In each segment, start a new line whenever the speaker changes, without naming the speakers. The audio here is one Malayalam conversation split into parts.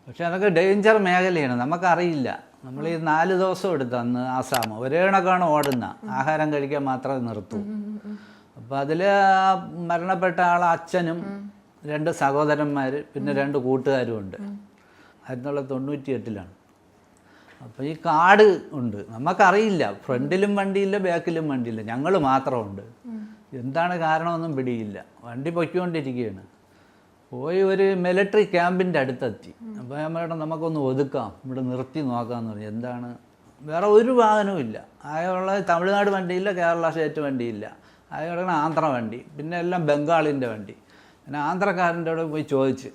പക്ഷെ അതൊക്കെ ഡേഞ്ചർ മേഖലയാണ്, നമുക്കറിയില്ല. നമ്മൾ ഈ 4 ദിവസം എടുത്ത് അന്ന് ആസാം ഒരേ കണക്കാണ് ഓടുന്ന, ആഹാരം കഴിക്കാൻ മാത്രമേ നിർത്തൂ. അപ്പോൾ അതിൽ മരണപ്പെട്ട ആൾ അച്ഛനും 2 സഹോദരന്മാർ പിന്നെ 2 കൂട്ടുകാരും ഉണ്ട്. 1998 അപ്പോൾ ഈ കാട് ഉണ്ട്, നമുക്കറിയില്ല. ഫ്രണ്ടിലും വണ്ടിയില്ല, ബാക്കിലും വണ്ടിയില്ല, ഞങ്ങൾ മാത്രമുണ്ട്. എന്താണ് കാരണമെന്നും പിടിയില്ല. വണ്ടി പൊയ്ക്കൊണ്ടിരിക്കുകയാണ്. പോയി ഒരു മിലിറ്ററി ക്യാമ്പിൻ്റെ അടുത്തെത്തി. അപ്പോൾ നമ്മളുടെ നമുക്കൊന്ന് ഒതുക്കാം, ഇവിടെ നിർത്തി നോക്കാമെന്ന് പറഞ്ഞു. എന്താണ്, വേറെ ഒരു വാഹനവും ഇല്ല. ആയുള്ള തമിഴ്നാട് വണ്ടിയില്ല, കേരള സ്റ്റേറ്റ് വണ്ടിയില്ല, അയാളുടെ ആന്ധ്ര വണ്ടി, പിന്നെ എല്ലാം ബംഗാളിൻ്റെ വണ്ടി. പിന്നെ ആന്ധ്രക്കാരൻ്റെ അവിടെ പോയി ചോദിച്ച്,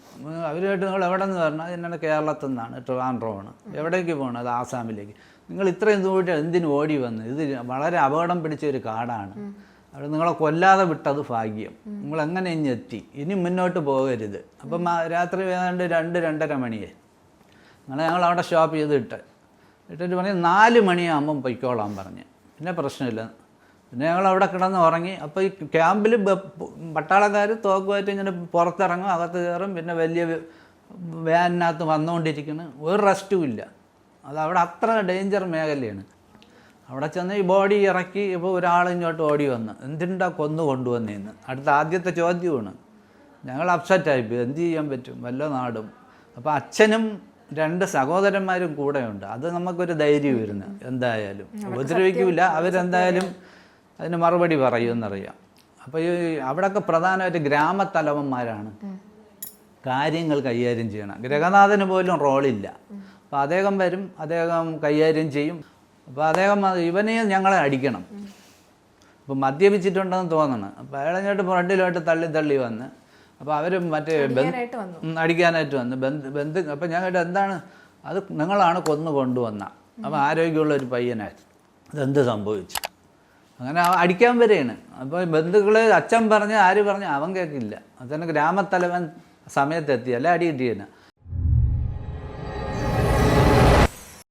അവരുമായിട്ട് നിങ്ങൾ എവിടെ നിന്ന് പറഞ്ഞാൽ എന്നാണ് കേരളത്തിൽ നിന്നാണ്, ട്രിവാൻഡ്രമാണ്. എവിടേക്ക് പോകണം? അത് ആസാമിലേക്ക്. നിങ്ങൾ ഇത്രയും ദൂരം എന്തിനു ഓടി വന്ന്? ഇത് വളരെ അപകടം പിടിച്ച ഒരു കാടാണ്, അവിടെ നിങ്ങളെ കൊല്ലാതെ വിട്ടത് ഭാഗ്യം. നിങ്ങൾ എങ്ങനെ ഇനി എത്തി? ഇനി മുന്നോട്ട് പോകരുത്. അപ്പം രാത്രി ഏതാണ്ട് 2-2:30 മണിയെ ഞങ്ങൾ അവിടെ സ്റ്റോപ്പ് ചെയ്ത് ഇട്ടിട്ട് പറഞ്ഞ് 4 മണിയാകുമ്പം പൊയ്ക്കോളാൻ പറഞ്ഞ്. പിന്നെ പ്രശ്നമില്ല. പിന്നെ ഞങ്ങൾ അവിടെ കിടന്ന് ഉറങ്ങി. അപ്പോൾ ഈ ക്യാമ്പിൽ പട്ടാളക്കാർ തോക്കുമായിട്ട് ഇങ്ങനെ പുറത്തിറങ്ങും, അകത്ത് കയറും, പിന്നെ വലിയ വാനിനകത്ത് വന്നുകൊണ്ടിരിക്കുന്നു. ഒരു റെസ്റ്റും ഇല്ല. അത് അവിടെ അത്ര ഡേഞ്ചർ മേഖലയാണ്. അവിടെ ചെന്ന് ഈ ബോഡി ഇറക്കി. ഇപ്പോൾ ഒരാൾ ഇങ്ങോട്ട് ഓടി വന്ന്, എന്തിനാ കൊന്നു കൊണ്ടുവന്നേന്ന് അടുത്ത ആദ്യത്തെ ചോദ്യമാണ്. ഞങ്ങൾ അപ്സെറ്റായിപ്പോയി. എന്ത് ചെയ്യാൻ പറ്റും, വല്ല നാടും. അപ്പോൾ അച്ഛനും 2 സഹോദരന്മാരും കൂടെയുണ്ട്. അത് നമുക്കൊരു ധൈര്യം വരുന്നു. എന്തായാലും ഉപദ്രവിക്കില്ല, അവരെന്തായാലും അതിന് മറുപടി പറയുമെന്നറിയാം. അപ്പോൾ ഈ അവിടെയൊക്കെ പ്രധാനമായിട്ട് ഗ്രാമത്തലവന്മാരാണ് കാര്യങ്ങൾ കൈകാര്യം ചെയ്യണം. ഗൃഹനാഥന് പോലും റോളില്ല. അപ്പോൾ അദ്ദേഹം വരും, അദ്ദേഹം കൈകാര്യം ചെയ്യും. അപ്പോൾ അദ്ദേഹം ഇവനെ ഞങ്ങളെ അടിക്കണം. അപ്പോൾ മദ്യപിച്ചിട്ടുണ്ടെന്ന് തോന്നണം. അപ്പോൾ അയാളെങ്ങോട്ട് ഫ്രണ്ടിലോട്ട് തള്ളി വന്ന്, അപ്പോൾ അവർ മറ്റേ അടിക്കാനായിട്ട് വന്ന് ബന്ധു. അപ്പോൾ ഞാൻ കേട്ടു, എന്താണ് അത്, നിങ്ങളാണ് കൊന്നു കൊണ്ടുവന്ന. അപ്പോൾ ആരോഗ്യമുള്ള ഒരു പയ്യനായിരുന്നു. അതെന്ത് സംഭവിച്ചു? അങ്ങനെ അടിക്കാൻ വരെയാണ്. അപ്പോൾ ബന്ധുക്കൾ അച്ഛൻ പറഞ്ഞ് ആര് പറഞ്ഞ് അവൻ കേൾക്കില്ല. അതിന് ഗ്രാമത്തലവൻ സമയത്തെത്തി, അല്ല അടി കിട്ടിയേനെ.